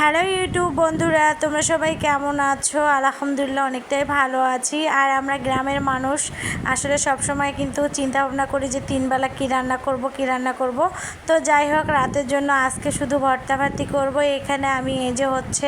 Hello YouTube বন্ধুরা, তোমরা সবাই কেমন আছো? আলহামদুলিল্লাহ অনেকটাই ভালো আছি। আর আমরা গ্রামের মানুষ আসলে সব সময় কিন্তু চিন্তা ভাবনা করি যে তিনবেলা কী রান্না করব। তো যাই হোক, রাতের জন্য আজকে শুধু ভর্তা ভাতি করব। এখানে আমি এই যে হচ্ছে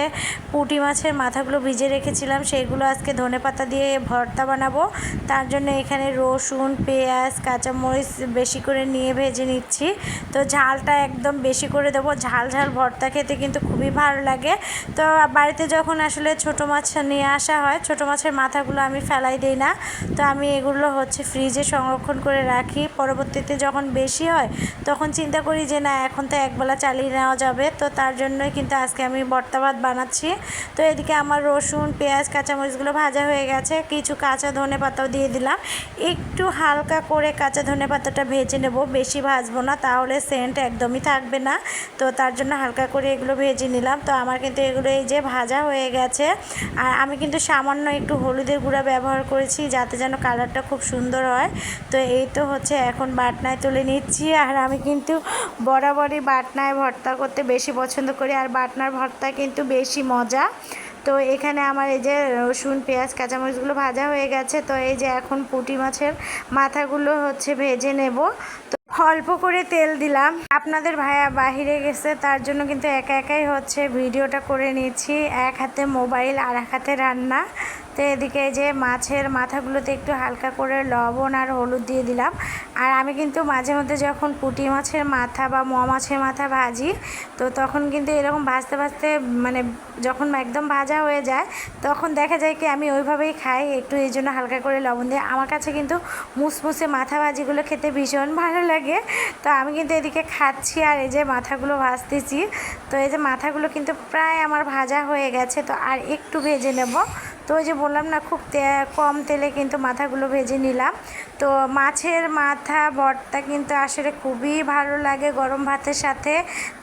পুঁটি মাছের মাথাগুলো ভিজে রেখেছিলাম, সেইগুলো আজকে ধনেপাতা দিয়ে ভর্তা বানাবো। তার জন্য এখানে রসুন, পেঁয়াজ, কাঁচামরিচ বেশি করে নিয়ে ভেজে নিচ্ছি। তো ঝালটা একদম বেশি করে দেবো। ঝাল ঝাল ভর্তা খেতে কিন্তু খুবই ভালো লাগে। তো বাড়িতে যখন আসলে ছোটো মাছ নিয়ে আসা হয়, ছোটো মাছের মাথাগুলো আমি ফেলাই দিই না। তো আমি এগুলো হচ্ছে ফ্রিজে সংরক্ষণ করে রাখি। পরবর্তীতে যখন বেশি হয় তখন চিন্তা করি যে না, এখন তো একবেলা চালিয়ে নেওয়া যাবে। তো তার জন্যই কিন্তু আজকে আমি ভর্তা ভাত বানাচ্ছি। তো এদিকে আমার রসুন, পেঁয়াজ, কাঁচামরিচগুলো ভাজা হয়ে গেছে। কিছু কাঁচা ধনে পাতাও দিয়ে দিলাম। একটু হালকা করে কাঁচা ধনে পাতাটা ভেজে নেব, বেশি ভাজবো না, তাহলে সেন্ট একদমই থাকবে না। তো তার জন্য হালকা করে এগুলো ভেজে নিলাম। তো আমার কিন্তু এগুলো এই যে ভাজা হয়ে গেছে। আর আমি কিন্তু সামান্য একটু হলুদের গুঁড়া ব্যবহার করেছি, যাতে যেন কালারটা খুব সুন্দর হয়। তো এই তো হচ্ছে এখন বাটনায় তুলে নিচ্ছি। আর আমি কিন্তু বরাবরই বাটনায় ভর্তা করতে বেশি পছন্দ করি, আর বাটনার ভর্তা কিন্তু বেশি মজা। তো এখানে আমার এই যে রসুন, পেঁয়াজ, কাঁচামরিচগুলো ভাজা হয়ে গেছে। তো এই যে এখন পুঁটি মাছের মাথাগুলো হচ্ছে ভেজে নেব। তো অল্প করে তেল দিলাম। আপনাদের ভাইয়া বাহিরে গেছে, তার জন্য কিন্তু একা একাই হচ্ছে ভিডিওটা করে নিচ্ছি। এক হাতে মোবাইল আর এক হাতে রান্না। তো এদিকে যে মাছের মাথাগুলোতে একটু হালকা করে লবণ আর হলুদ দিয়ে দিলাম। আর আমি কিন্তু মাঝে মধ্যে যখন পুঁটি মাছের মাথা বা মোয়া মাছের মাথা ভাজি, তো তখন কিন্তু এরকম ভাজতে ভাজতে মানে যখন একদম ভাজা হয়ে যায়, তখন দেখা যায় কি আমি ওইভাবেই খাই একটু, এই জন্য হালকা করে লবণ দিয়ে। আমার কাছে কিন্তু মুসমুসে মাথা ভাজিগুলো খেতে ভীষণ ভালো লাগে। তো আমি কিন্তু এদিকে খাচ্ছি আর এই যে মাথাগুলো ভাজতেছি। তো এই যে মাথাগুলো কিন্তু প্রায় আমার ভাজা হয়ে গেছে। তো আর একটু ভেজে নেব। তো ওই যে বললাম না, খুব কম তেলে কিন্তু মাথাগুলো ভেজে নিলাম। তো মাছের মাথা ভর্তা কিন্তু আসলে খুবই ভালো লাগে গরম ভাতের সাথে।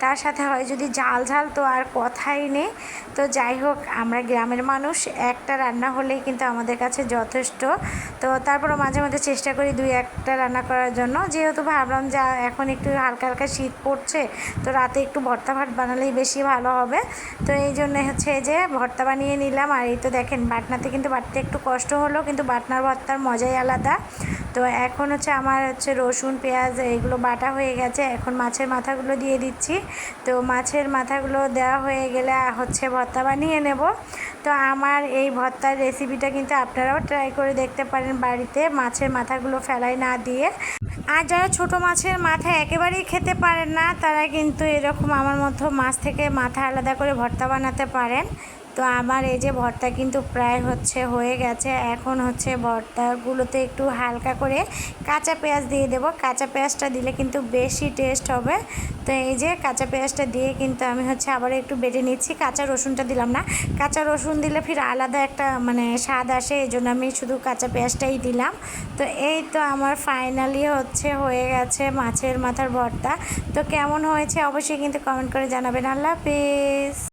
তার সাথে হয় যদি ঝাল ঝাল, তো আর কথাই নেই। তো যাই হোক, আমরা গ্রামের মানুষ, একটা রান্না হলেই কিন্তু আমাদের কাছে যথেষ্ট। তো তারপরও মাঝে মাঝে চেষ্টা করি দুই একটা রান্না করার জন্য, যেহেতু ভাবলাম যে এখন একটু হালকা হালকা শীত পড়ছে, তো রাতে একটু ভর্তা ভাত বানালেই বেশি ভালো হবে। তো এই জন্য হচ্ছে এই যে ভর্তা বানিয়ে নিলাম। আর এই তো দেখেন, বাটনাতে কিন্তু বাটতে একটু কষ্ট হলো, কিন্তু বাটনার ভর্তার মজাই আলাদা। তো এখন হচ্ছে আমার হচ্ছে রসুন, পেঁয়াজ এগুলো বাটা হয়ে গেছে। এখন মাছের মাথাগুলো দিয়ে দিচ্ছি। তো মাছের মাথাগুলো দেওয়া হয়ে গেলে হচ্ছে ভর্তা বানিয়ে নেব। তো আমার এই ভর্তার রেসিপিটা কিন্তু আপনারাও ট্রাই করে দেখতে পারেন বাড়িতে, মাছের মাথাগুলো ফেলাই না দিয়ে। আর যারা ছোটো মাছের মাথা একেবারেই খেতে পারেন না, তারা কিন্তু এরকম আমার মতো মাছ থেকে মাথা আলাদা করে ভর্তা বানাতে পারেন। তো আমার এই যে ভর্তা কিন্তু প্রায় হচ্ছে হয়ে গেছে। এখন হচ্ছে ভর্তাগুলোতে একটু হালকা করে কাঁচা পেঁয়াজ দিয়ে দেবো। কাঁচা পেঁয়াজটা দিলে কিন্তু বেশি টেস্ট হবে। তো এই যে কাঁচা পেঁয়াজটা দিয়ে কিন্তু আমি হচ্ছে আবার একটু বেটে নিচ্ছি। কাঁচা রসুনটা দিলাম না, কাঁচা রসুন দিলে ফির আলাদা একটা মানে স্বাদ আসে, এই জন্য আমি শুধু কাঁচা পেঁয়াজটাই দিলাম। তো এই তো আমার ফাইনালি হচ্ছে হয়ে গেছে মাছের মাথার ভর্তা। তো কেমন হয়েছে অবশ্যই কিন্তু কমেন্ট করে জানাবেন। আল্লাহ হাফেজ।